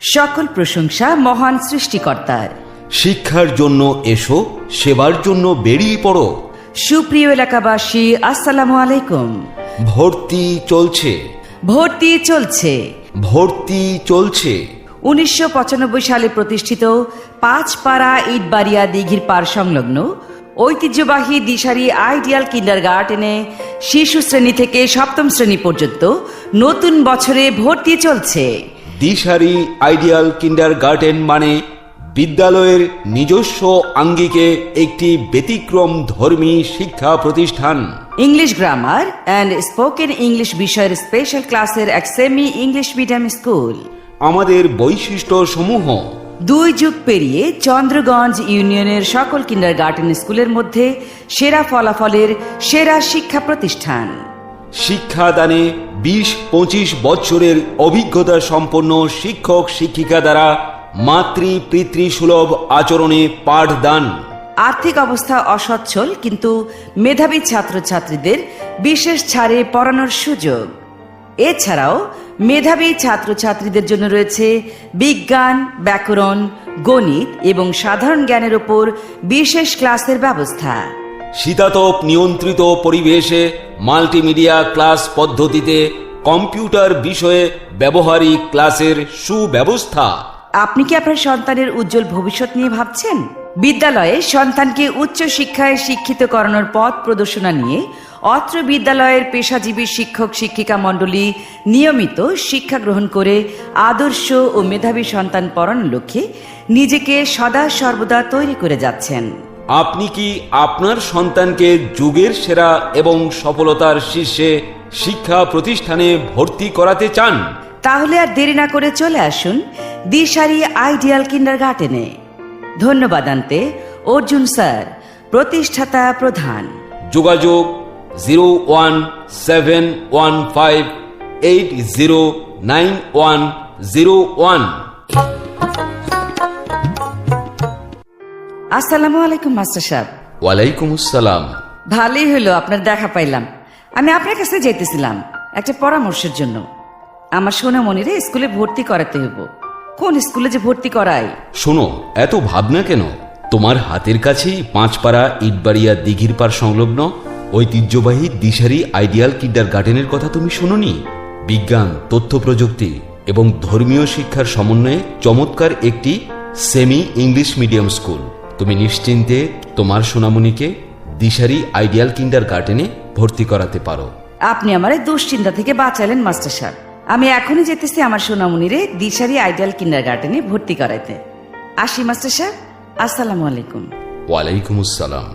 সকল প্রশংসা মহান সৃষ্টিকর্তার। শিক্ষার জন্য এসো, সেবার জন্য বেরিয়ে পড়ো। সুপ্রিয় এলাকাবাসী, আসসালামু আলাইকুম। ভর্তি চলছে, ভর্তি চলছে। ভর্তি চলছে। 1995 সালে প্রতিষ্ঠিত পাঁচপাড়া ইটবাড়িয়া দিঘির পাড় সংলগ্ন ঐতিহ্যবাহী দিশারি আইডিয়াল কিন্ডারগার্টেনে শিশু শ্রেণী থেকে সপ্তম শ্রেণী পর্যন্ত নতুন বছরে ভর্তি চলছে। দিশারি আইডিয়াল কিন্ডারগার্টেন মানে বিদ্যালয়ের নিজস্ব আঙ্গিকে একটি ব্যতিক্রম ধর্মী শিক্ষা প্রতিষ্ঠান। English grammar and spoken English বিষয়ের স্পেশাল ক্লাসের এক সেমি ইংলিশ মিডিয়াম স্কুল। আমাদের বৈশিষ্ট্য সমূহ: 2 যুগ পেরিয়ে চন্দ্রগঞ্জ ইউনিয়নের সকল কিন্ডারগার্টেন স্কুলের মধ্যে সেরা ফলাফলের সেরা শিক্ষা প্রতিষ্ঠান। শিক্ষাদানে 20-25 বছরের অভিজ্ঞতা সম্পন্ন শিক্ষক শিক্ষিকা দ্বারা মাতৃ পিতৃসুলভ আচরণে পাঠদান। আর্থিক অবস্থা অসচ্ছল কিন্তু মেধাবী ছাত্রছাত্রীদের বিশেষ ছাড়ে পড়ানোর সুযোগ। এছাড়াও মেধাবী ছাত্রছাত্রীদের জন্য রয়েছে বিজ্ঞান, ব্যাকরণ, গণিত এবং সাধারণ জ্ঞানের উপর বিশেষ ক্লাসের ব্যবস্থা। শীতাতপ নিয়ন্ত্রিত পরিবেশে মাল্টিমিডিয়া ক্লাস পদ্ধতিতে কম্পিউটার বিষয়ে ব্যবহারিক ক্লাসের সুব্যবস্থা। আপনি কি আপনার সন্তানের উজ্জ্বল ভবিষ্যৎ নিয়ে ভাবছেন? বিদ্যালয়ে সন্তানকে উচ্চ শিক্ষায় শিক্ষিত করানোর পথ প্রদর্শনা নিয়ে অত্র বিদ্যালয়ের পেশাজীবী শিক্ষক শিক্ষিকা মণ্ডলী নিয়মিত শিক্ষা গ্রহণ করে আদর্শ ও মেধাবী সন্তান পড়ানোর লক্ষ্যে নিজেকে সদা সর্বদা তৈরি করে যাচ্ছেন। আপনি কি আপনার সন্তানকে যুগের সেরা এবং সফলতার শীর্ষে শিক্ষা প্রতিষ্ঠানে ভর্তি করাতে চান? তাহলে আর দেরি না করে চলে আসুন দিশারি আইডিয়াল কিন্ডারগার্টেনে। ধন্যবাদ আনতে অর্জুন স্যার, প্রতিষ্ঠাতা প্রধান। যোগাযোগ 01715809101। আসসালামু আলাইকুম মাস্টার সাহেব। ওয়ালাইকুম আসসালাম। ভালোই হলো আপনার দেখা পাইলাম। আমি আপনার কাছে যেতেছিলাম একটা পরামর্শের জন্য। আমার সোনামণিরে স্কুলে ভর্তি করাতে হইব। কোন স্কুলে যে ভর্তি করাই? শোনো, এত ভাবনা কেন? তোমার হাতের কাছেই পাঁচপাড়া ইটবাড়িয়া দিঘির পাড় সংলগ্ন ঐতিহ্যবাহী দিশারি আইডিয়াল কিন্ডারগার্টেনের কথা তুমি শোনোনি? বিজ্ঞান, তথ্য প্রযুক্তি এবং ধর্মীয় শিক্ষার সমন্বয়ে চমৎকার একটি সেমি ইংলিশ মিডিয়াম স্কুল। তুমি নিশ্চিন্তে তোমার সোনামণিকে দিশারি আইডিয়াল কিন্ডারগার্টেনে ভর্তি করাতে পারো। আপনি আমার দুশ্চিন্তা থেকে বাঁচালেন মাস্টার সাহেব। আমি এখনই যেতেছি আমার সোনামণিরে দিশারি আইডিয়াল কিন্ডারগার্টেনে ভর্তি করাইতে। আসি মাস্টার সাহেব, আসসালামু আলাইকুম। ওয়ালাইকুম আসসালাম।